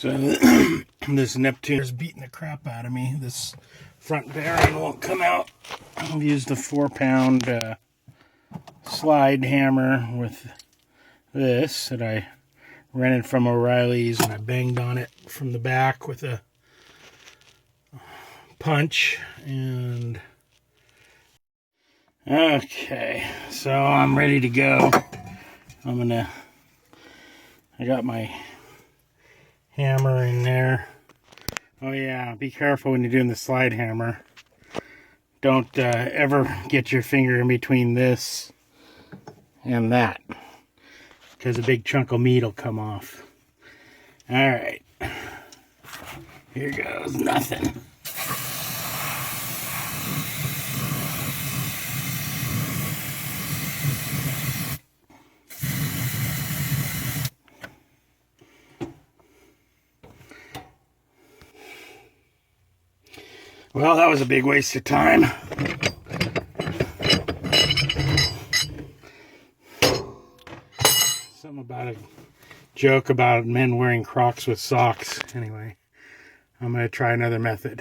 So this Neptune is beating the crap out of me. This front bearing won't come out. I've used a 4-pound slide hammer with this that I rented from O'Reilly's, and I banged on it from the back with a punch. And okay, so I'm ready to go. I got my hammer in there. Oh yeah, be careful when you're doing the slide hammer. Don't ever get your finger in between this and that, because a big chunk of meat will come off. Alright, here goes nothing. Well, that was a big waste of time. Something about a joke about men wearing Crocs with socks. Anyway, I'm going to try another method.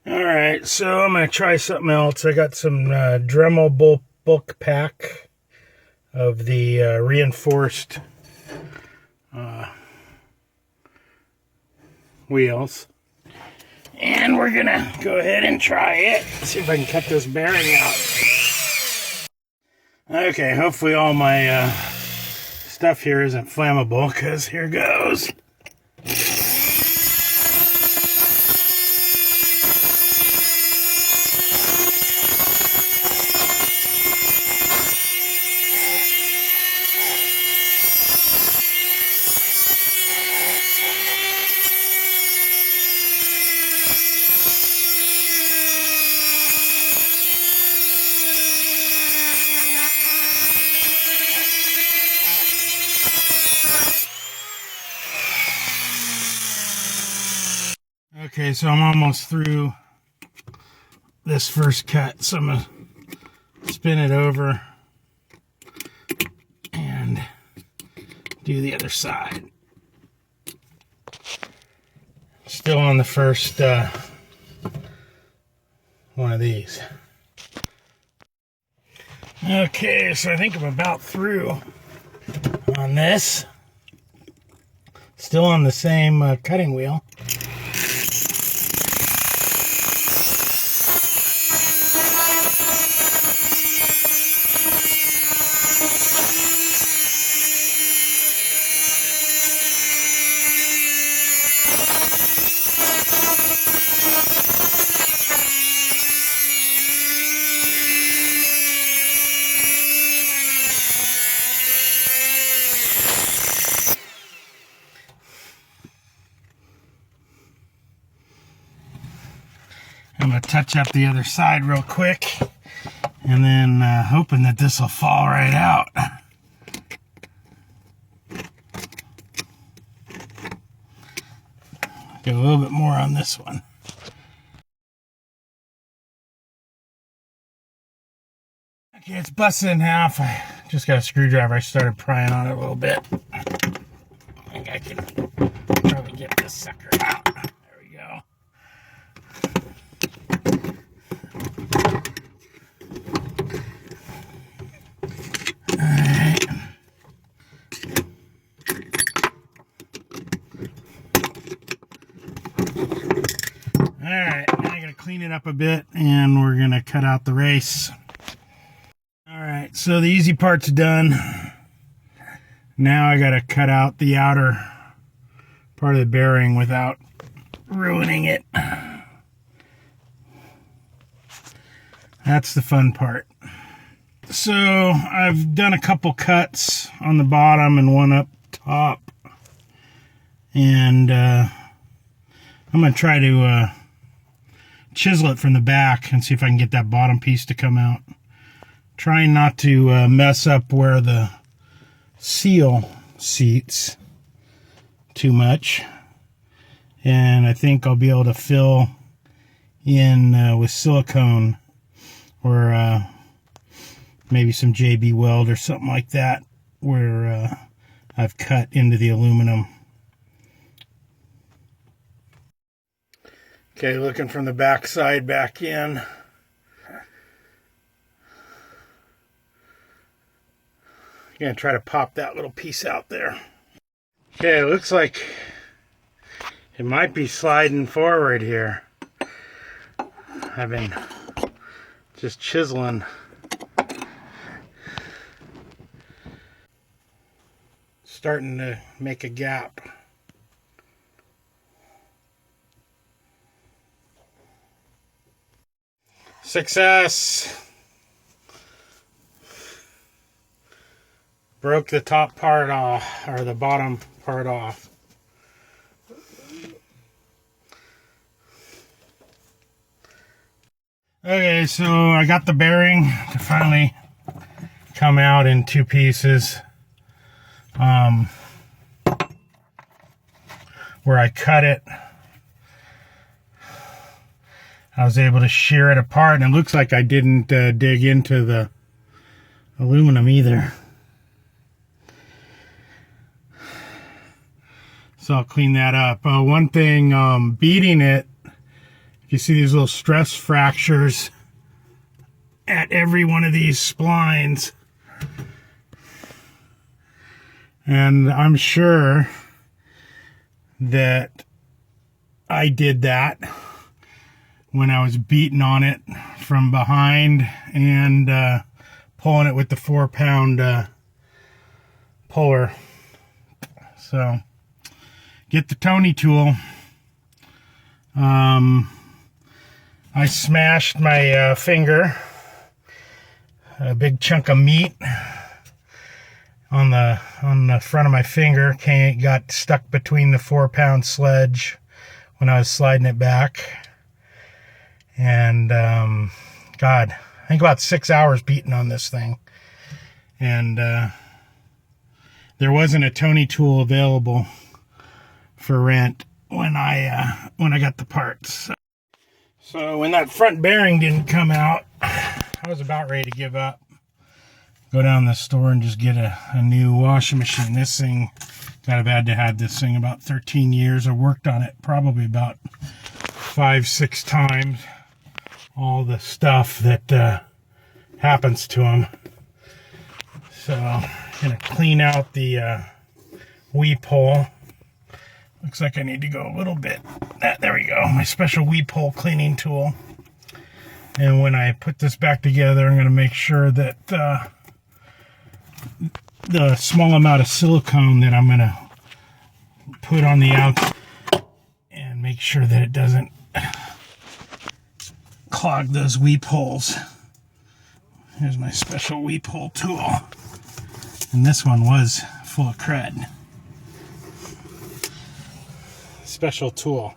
Alright, so I'm going to try something else. I got some Dremel bulk pack of the reinforced wheels. And we're going to go ahead and try it. See if I can cut this bearing out. Okay, hopefully all my stuff here isn't flammable, because here goes. Okay, so I'm almost through this first cut, so I'm going to spin it over and do the other side. Still on the first one of these. Okay, so I think I'm about through on this. Still on the same cutting wheel. I'm going to touch up the other side real quick, and then hoping that this will fall right out. Get a little bit more on this one. Okay, it's busted in half. I just got a screwdriver. I started prying on it a little bit. I think I can probably get this sucker out. There we go. Alright. Alright, now I'm going to clean it up a bit, and we're going to cut out the race. Alright, so the easy part's done. Now I got to cut out the outer part of the bearing without ruining it. That's the fun part. So I've done a couple cuts on the bottom and one up top, and I'm going to try to chisel it from the back and see if I can get that bottom piece to come out. Trying not to mess up where the seal seats too much, and I think I'll be able to fill in with silicone or maybe some JB weld or something like that, where I've cut into the aluminum Okay, looking from the back side back in. I'm gonna try to pop that little piece out there. Okay, it looks like it might be sliding forward here. I've been just chiseling. Starting to make a gap. Success! Broke the top part off, or the bottom part off. Okay, so I got the bearing to finally come out in two pieces. Where I cut it, I was able to shear it apart, and it looks like I didn't dig into the aluminum either. So I'll clean that up. One thing, beating it, you see these little stress fractures at every one of these splines. And I'm sure that I did that when I was beating on it from behind and pulling it with the 4-pound puller. So get the Tony tool. I smashed my finger, a big chunk of meat on the front of my finger. Got stuck between the 4-pound sledge when I was sliding it back. And God, I think about 6 hours beating on this thing. And there wasn't a Tony tool available for rent when I got the parts. So when that front bearing didn't come out, I was about ready to give up. Go down to the store and just get a new washing machine. This thing, I've had to have this thing about 13 years. I worked on it probably about 5-6 times. All the stuff that happens to them. So I'm gonna clean out the weep hole. Looks like I need to go a little bit. There we go, my special weep hole cleaning tool. And when I put this back together, I'm gonna make sure that the small amount of silicone that I'm gonna put on the outside, and make sure that it doesn't clog those weep holes. Here's my special weep hole tool. And this one was full of crud. Special tool.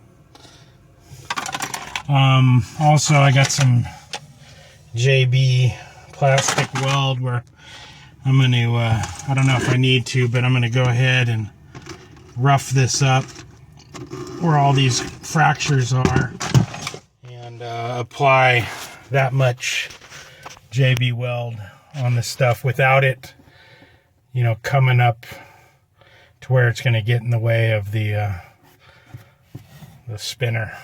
Also, I got some JB plastic weld where I'm going to, I don't know if I need to, but I'm going to go ahead and rough this up where all these fractures are, and apply that much JB weld on the stuff without it, you know, coming up to where it's going to get in the way of the spinner.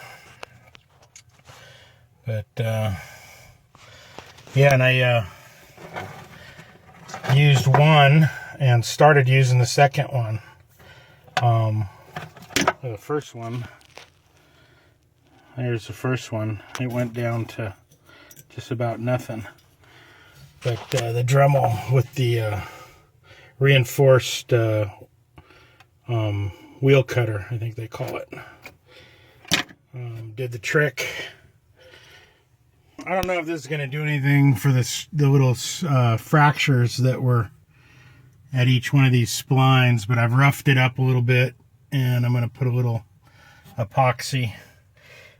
But yeah, and I used one and started using the second one. The first one, there's the first one. It went down to just about nothing. But the Dremel with the reinforced wheel cutter, I think they call it, did the trick. I don't know if this is going to do anything for the little fractures that were at each one of these splines, but I've roughed it up a little bit, and I'm going to put a little epoxy.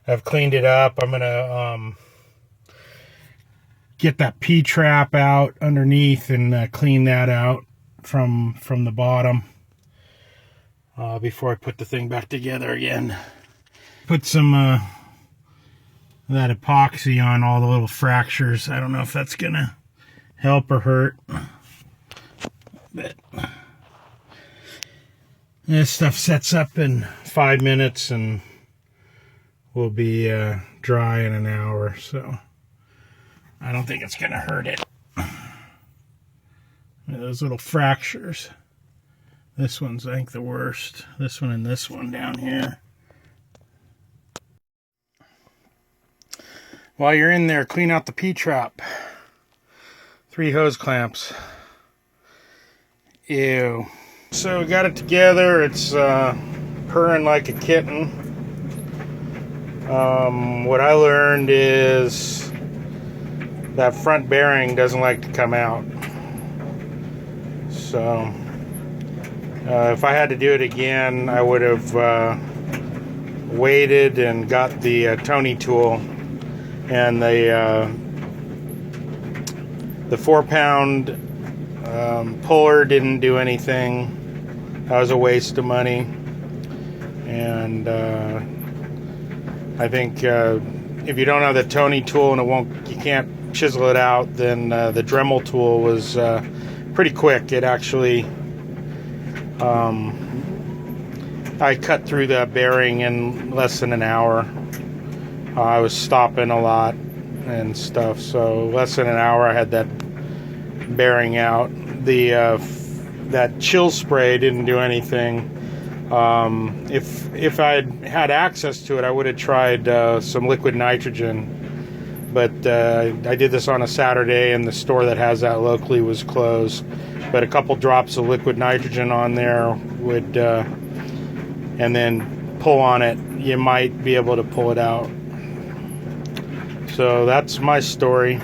I've cleaned it up. I'm going to get that P-trap out underneath and clean that out from the bottom before I put the thing back together again. Put some that epoxy on all the little fractures. I don't know if that's gonna help or hurt, but this stuff sets up in 5 minutes and will be dry in an hour, so I don't think it's gonna hurt it. Those little fractures. This one's, I think, the worst. This one and this one down here. While you're in there, clean out the P-trap. 3 hose clamps. Ew. So we got it together. It's purring like a kitten. What I learned is that front bearing doesn't like to come out. So if I had to do it again, I would have waited and got the Tony tool, and the 4-pound puller didn't do anything. That was a waste of money. And I think if you don't have the Tony tool and you can't chisel it out, then the Dremel tool was pretty quick. It actually, I cut through the bearing in less than an hour. I was stopping a lot and stuff, so less than an hour I had that bearing out. That chill spray didn't do anything. If I'd had access to it, I would have tried some liquid nitrogen. But I did this on a Saturday, and the store that has that locally was closed. But a couple drops of liquid nitrogen on there would, and then pull on it, you might be able to pull it out. So that's my story.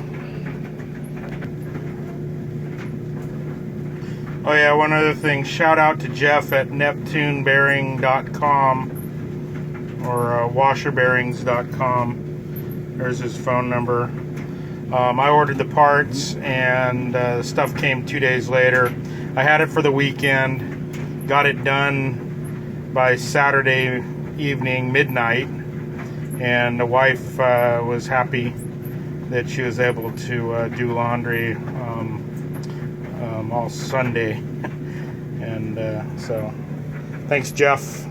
Oh yeah, one other thing. Shout out to Jeff at neptunebearing.com or washerbearings.com. There's his phone number. I ordered the parts, and the stuff came 2 days later. I had it for the weekend, got it done by Saturday evening, midnight, and the wife was happy that she was able to do laundry all Sunday. And so, thanks, Jeff.